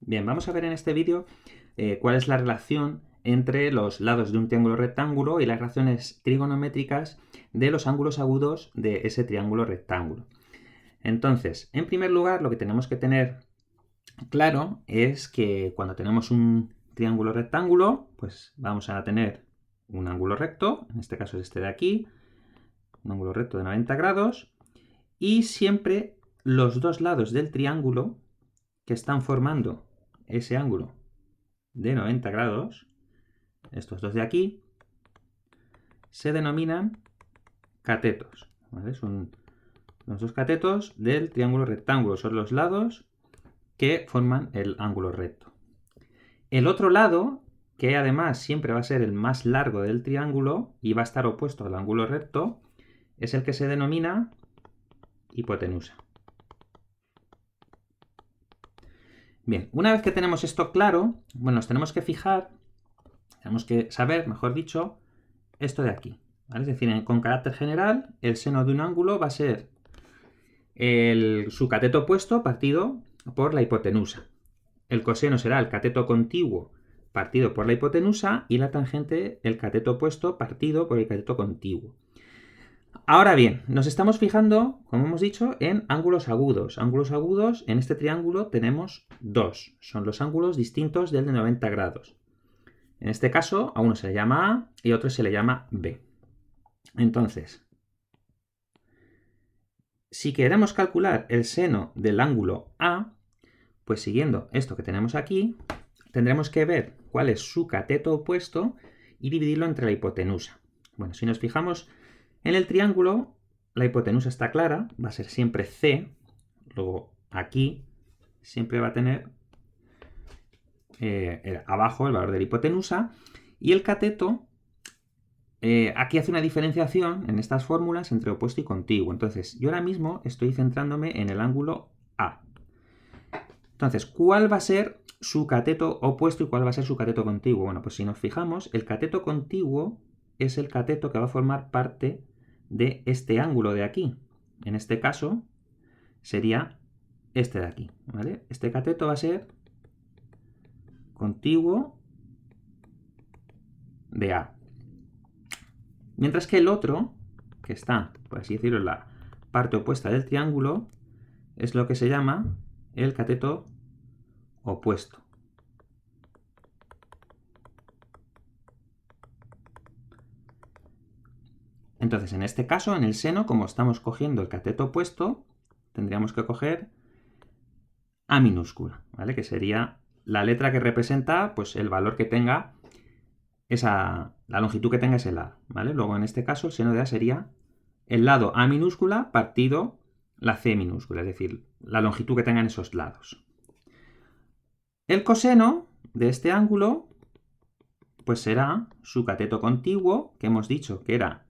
Bien, vamos a ver en este vídeo cuál es la relación entre los lados de un triángulo rectángulo y las relaciones trigonométricas de los ángulos agudos de ese triángulo rectángulo. Entonces, en primer lugar, lo que tenemos que tener claro es que cuando tenemos un triángulo rectángulo, pues vamos a tener un ángulo recto, en este caso es este de aquí, un ángulo recto de 90 grados, y siempre los dos lados del triángulo que están formando ese ángulo de 90 grados, estos dos de aquí, se denominan catetos, ¿vale? Son los dos catetos del triángulo rectángulo, son los lados que forman el ángulo recto. El otro lado, que además siempre va a ser el más largo del triángulo y va a estar opuesto al ángulo recto, es el que se denomina hipotenusa. Bien, una vez que tenemos esto claro, bueno, nos tenemos que fijar, tenemos que saber, mejor dicho, esto de aquí, ¿vale? Es decir, con carácter general, el seno de un ángulo va a ser su cateto opuesto partido por la hipotenusa. El coseno será el cateto contiguo partido por la hipotenusa y la tangente el cateto opuesto partido por el cateto contiguo. Ahora bien, nos estamos fijando, como hemos dicho, en ángulos agudos. Ángulos agudos, en este triángulo tenemos dos. Son los ángulos distintos del de 90 grados. En este caso, a uno se le llama A y a otro se le llama B. Entonces, si queremos calcular el seno del ángulo A, pues siguiendo esto que tenemos aquí, tendremos que ver cuál es su cateto opuesto y dividirlo entre la hipotenusa. Bueno, si nos fijamos en el triángulo, la hipotenusa está clara, va a ser siempre C, luego aquí siempre va a tener abajo el valor de la hipotenusa, y el cateto, aquí hace una diferenciación en estas fórmulas entre opuesto y contiguo. Entonces, yo ahora mismo estoy centrándome en el ángulo A. Entonces, ¿cuál va a ser su cateto opuesto y cuál va a ser su cateto contiguo? Bueno, pues si nos fijamos, el cateto contiguo es el cateto que va a formar parte de este ángulo de aquí. En este caso, sería este de aquí, ¿vale? Este cateto va a ser contiguo de A. Mientras que el otro, que está, por así decirlo, en la parte opuesta del triángulo, es lo que se llama el cateto opuesto. Entonces, en este caso, en el seno, como estamos cogiendo el cateto opuesto, tendríamos que coger A minúscula, ¿vale? Que sería la letra que representa pues, el valor que tenga la longitud que tenga ese lado, ¿vale? Luego, en este caso, el seno de A sería el lado A minúscula partido la C minúscula, es decir, la longitud que tengan esos lados. El coseno de este ángulo pues será su cateto contiguo, que hemos dicho que era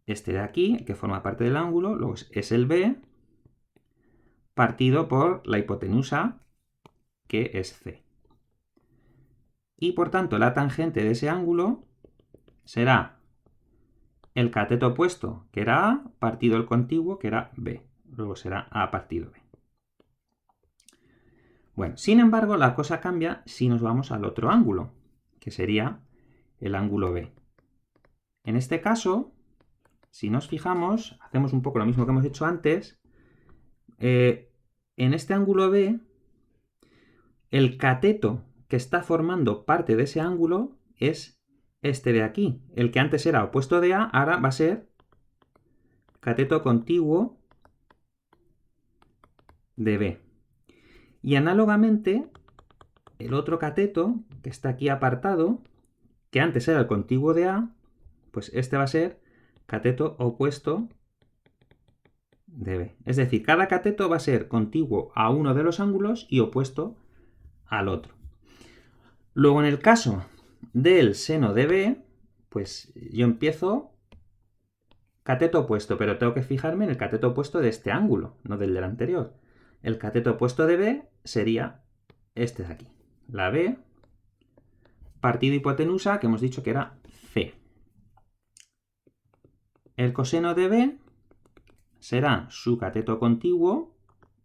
este de aquí, que forma parte del ángulo, luego es el B, partido por la hipotenusa, que es C. Y por tanto, la tangente de ese ángulo será el cateto opuesto, que era A, partido el contiguo, que era B. Luego será A partido B. Bueno, sin embargo, la cosa cambia si nos vamos al otro ángulo, que sería el ángulo B. En este caso, si nos fijamos, hacemos un poco lo mismo que hemos hecho antes. En este ángulo B, el cateto que está formando parte de ese ángulo es este de aquí. El que antes era opuesto de A, ahora va a ser cateto contiguo de B. Y análogamente, el otro cateto, que está aquí apartado, que antes era el contiguo de A, pues este va a ser cateto opuesto de B. Es decir, cada cateto va a ser contiguo a uno de los ángulos y opuesto al otro. Luego, en el caso del seno de B, pues yo empiezo cateto opuesto, pero tengo que fijarme en el cateto opuesto de este ángulo, no del anterior. El cateto opuesto de B sería este de aquí. La B, partido hipotenusa, que hemos dicho que era C. El coseno de B será su cateto contiguo,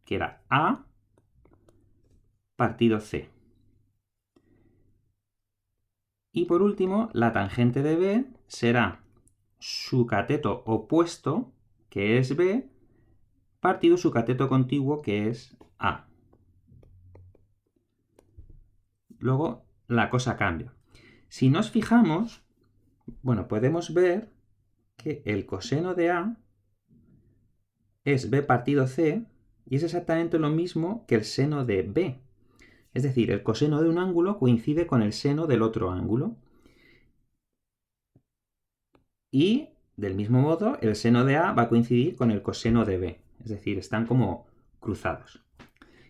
que era A, partido C. Y por último, la tangente de B será su cateto opuesto, que es B, partido su cateto contiguo, que es A. Luego la cosa cambia. Si nos fijamos, bueno, podemos ver que el coseno de A es B partido C y es exactamente lo mismo que el seno de B. Es decir, el coseno de un ángulo coincide con el seno del otro ángulo. Y, del mismo modo, el seno de A va a coincidir con el coseno de B. Es decir, están como cruzados.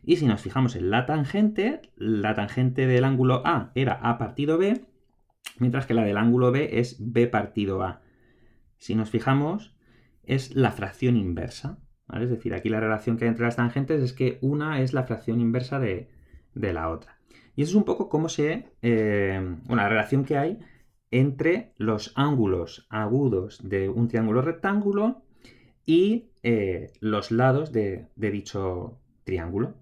Y si nos fijamos en la tangente del ángulo A era A partido B, mientras que la del ángulo B es B partido A. Si nos fijamos, es la fracción inversa, ¿vale? Es decir, aquí la relación que hay entre las tangentes es que una es la fracción inversa de la otra. Y eso es un poco cómo la relación que hay entre los ángulos agudos de un triángulo rectángulo y los lados de dicho triángulo.